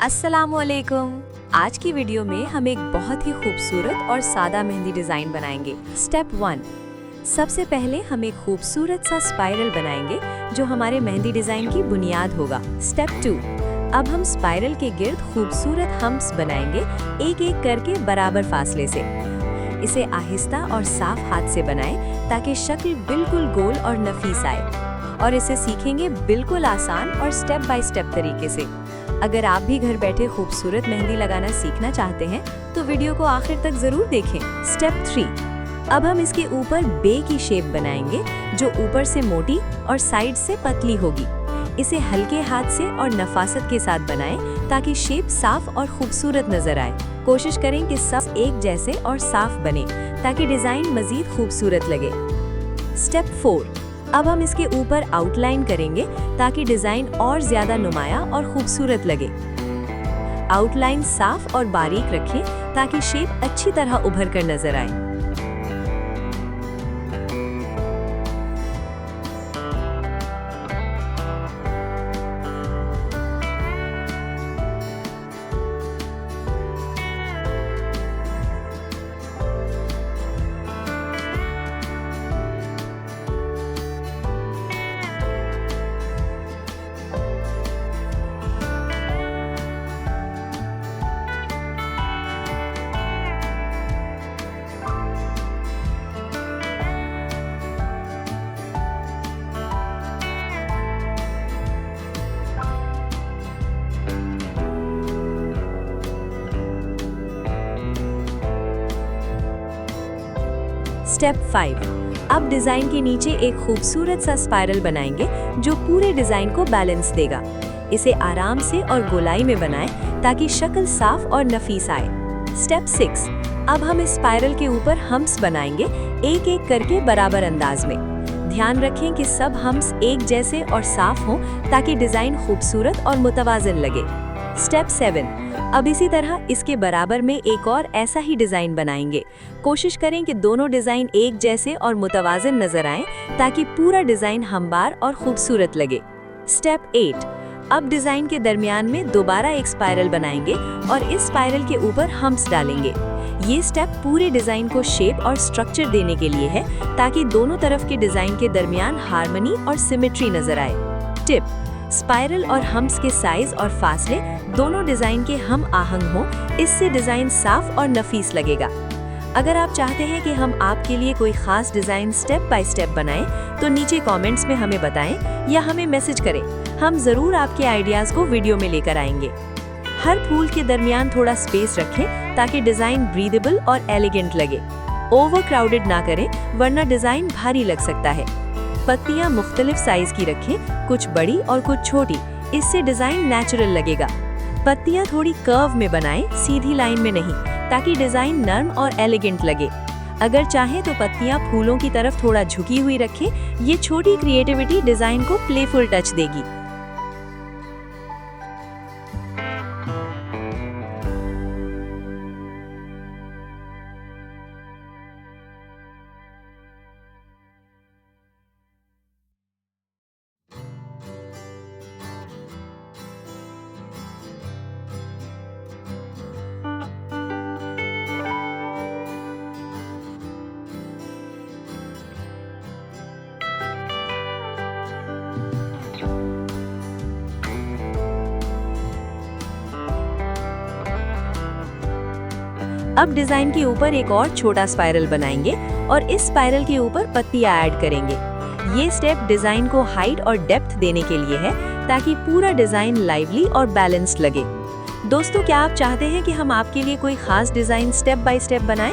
अस्सलामुअलैकुम। आज की वीडियो में हम एक बहुत ही खूबसूरत और सादा मेहंदी डिजाइन बनाएंगे। स्टेप 1, सबसे पहले हम एक खूबसूरत सा स्पाइरल बनाएंगे जो हमारे मेहंदी डिजाइन की बुनियाद होगा। स्टेप 2, अब हम स्पाइरल के गिर्द खूबसूरत हम्प्स बनाएंगे, एक एक करके बराबर फासले से। इसे आहिस्ता और साफ हाथ से बनाएं ताकि शक्ल बिल्कुल गोल और नफीस आए, और इसे सीखेंगे बिल्कुल आसान और स्टेप बाय स्टेप तरीके से। अगर आप भी घर बैठे खूबसूरत मेहंदी लगाना सीखना चाहते हैं तो वीडियो को आखिर तक जरूर देखें। स्टेप 3, अब हम इसके ऊपर बे की शेप बनाएंगे जो ऊपर से मोटी और साइड से पतली होगी। इसे हल्के हाथ से और नफासत के साथ बनाएं ताकि शेप साफ और खूबसूरत नजर आए। कोशिश करें कि सब एक जैसे और साफ बने ताकि डिजाइन मजीद खूबसूरत लगे। स्टेप 4, अब हम इसके ऊपर आउटलाइन करेंगे ताकि डिजाइन और ज्यादा नुमाया और खूबसूरत लगे। आउटलाइन साफ और बारीक रखें ताकि शेप अच्छी तरह उभर कर नजर आए। स्टेप 5, अब डिजाइन के नीचे एक खूबसूरत सा स्पाइरल बनाएंगे जो पूरे डिजाइन को बैलेंस देगा। इसे आराम से और गोलाई में बनाएं ताकि शक्ल साफ और नफीस आए। स्टेप 6, अब हम इस स्पाइरल के ऊपर हम्प्स बनाएंगे, एक एक करके बराबर अंदाज में। ध्यान रखें कि सब हम्प्स एक जैसे और साफ हों ताकि डिजाइन खूबसूरत और मुतवाज़िन लगे। स्टेप 7, अब इसी तरह इसके बराबर में एक और ऐसा ही डिजाइन बनाएंगे। कोशिश करें कि दोनों डिजाइन एक जैसे और मुतवाज़िन नजर आएं ताकि पूरा डिजाइन हमवार और खूबसूरत लगे। स्टेप 8, अब डिजाइन के दरमियान में दोबारा एक स्पाइरल बनाएंगे और इस स्पाइरल के ऊपर हम्प्स डालेंगे। ये स्टेप पूरे डिजाइन को शेप और स्ट्रक्चर देने के लिए है ताकि दोनों तरफ के डिजाइन के दरमियान हार्मनी और सिमेट्री नजर आए। टिप, स्पाइरल और हम्प्स के साइज और फासले दोनों डिजाइन के हम आहंग हों, इससे डिजाइन साफ और नफीस लगेगा। अगर आप चाहते हैं कि हम आपके लिए कोई खास डिजाइन स्टेप बाय स्टेप बनाएं तो नीचे कमेंट्स में हमें बताएं या हमें मैसेज करें। हम जरूर आपके आइडियाज को वीडियो में लेकर आएंगे। हर फूल के दरमियान थोड़ा स्पेस रखें ताकि डिजाइन ब्रीदेबल और एलिगेंट लगे। ओवर क्राउडेड ना करें वरना डिजाइन भारी लग सकता है। पत्तियां मुख्तलिफ साइज की रखें, कुछ बड़ी और कुछ छोटी, इससे डिजाइन नेचुरल लगेगा। पत्तियां थोड़ी कर्व में बनाएं, सीधी लाइन में नहीं, ताकि डिजाइन नर्म और एलिगेंट लगे। अगर चाहें तो पत्तियां फूलों की तरफ थोड़ा झुकी हुई रखें, ये छोटी क्रिएटिविटी डिजाइन को प्लेफुल टच देगी। अब डिजाइन के ऊपर एक और छोटा स्पाइरल बनाएंगे और इस स्पाइरल के ऊपर पत्तियां ऐड करेंगे। ये स्टेप डिजाइन को हाइट और डेप्थ देने के लिए है ताकि पूरा डिजाइन लाइवली और बैलेंस्ड लगे। दोस्तों, क्या आप चाहते हैं कि हम आपके लिए कोई खास डिजाइन स्टेप बाय स्टेप बनाएं?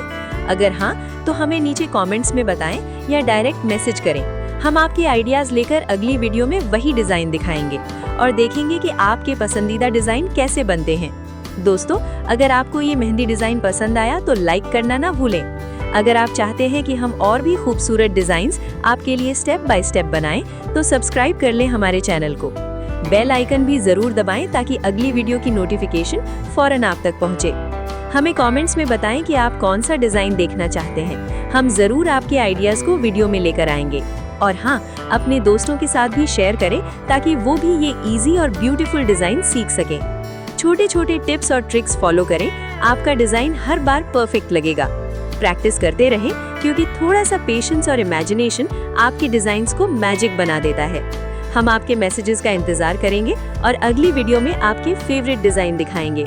अगर हाँ, तो हमें नीचे कमेंट्स में बताएं या डायरेक्ट मैसेज करें। हम आपके आइडियाज लेकर अगली वीडियो में वही डिजाइन दिखाएंगे और देखेंगे कि आपके पसंदीदा डिजाइन कैसे बनते हैं। दोस्तों, अगर आपको ये मेहंदी डिजाइन पसंद आया तो लाइक करना ना भूलें। अगर आप चाहते हैं कि हम और भी खूबसूरत डिजाइन्स आपके लिए स्टेप बाय स्टेप बनाएं तो सब्सक्राइब कर लें हमारे चैनल को। बेल आइकन भी जरूर दबाएं ताकि अगली वीडियो की नोटिफिकेशन फौरन आप तक पहुंचे। हमें कमेंट्स में बताएं कि आप कौन सा डिजाइन देखना चाहते हैं। हम जरूर आपके आइडियाज को वीडियो में लेकर आएंगे। और हाँ, अपने दोस्तों के साथ भी शेयर करें ताकि वो भी ये इजी और ब्यूटीफुल डिजाइन सीख सकें। छोटे छोटे टिप्स और ट्रिक्स फॉलो करें, आपका डिजाइन हर बार परफेक्ट लगेगा। प्रैक्टिस करते रहें, क्योंकि थोड़ा सा पेशेंस और इमेजिनेशन आपके डिजाइन्स को मैजिक बना देता है। हम आपके मैसेजेस का इंतजार करेंगे और अगली वीडियो में आपके फेवरेट डिजाइन दिखाएंगे।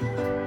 you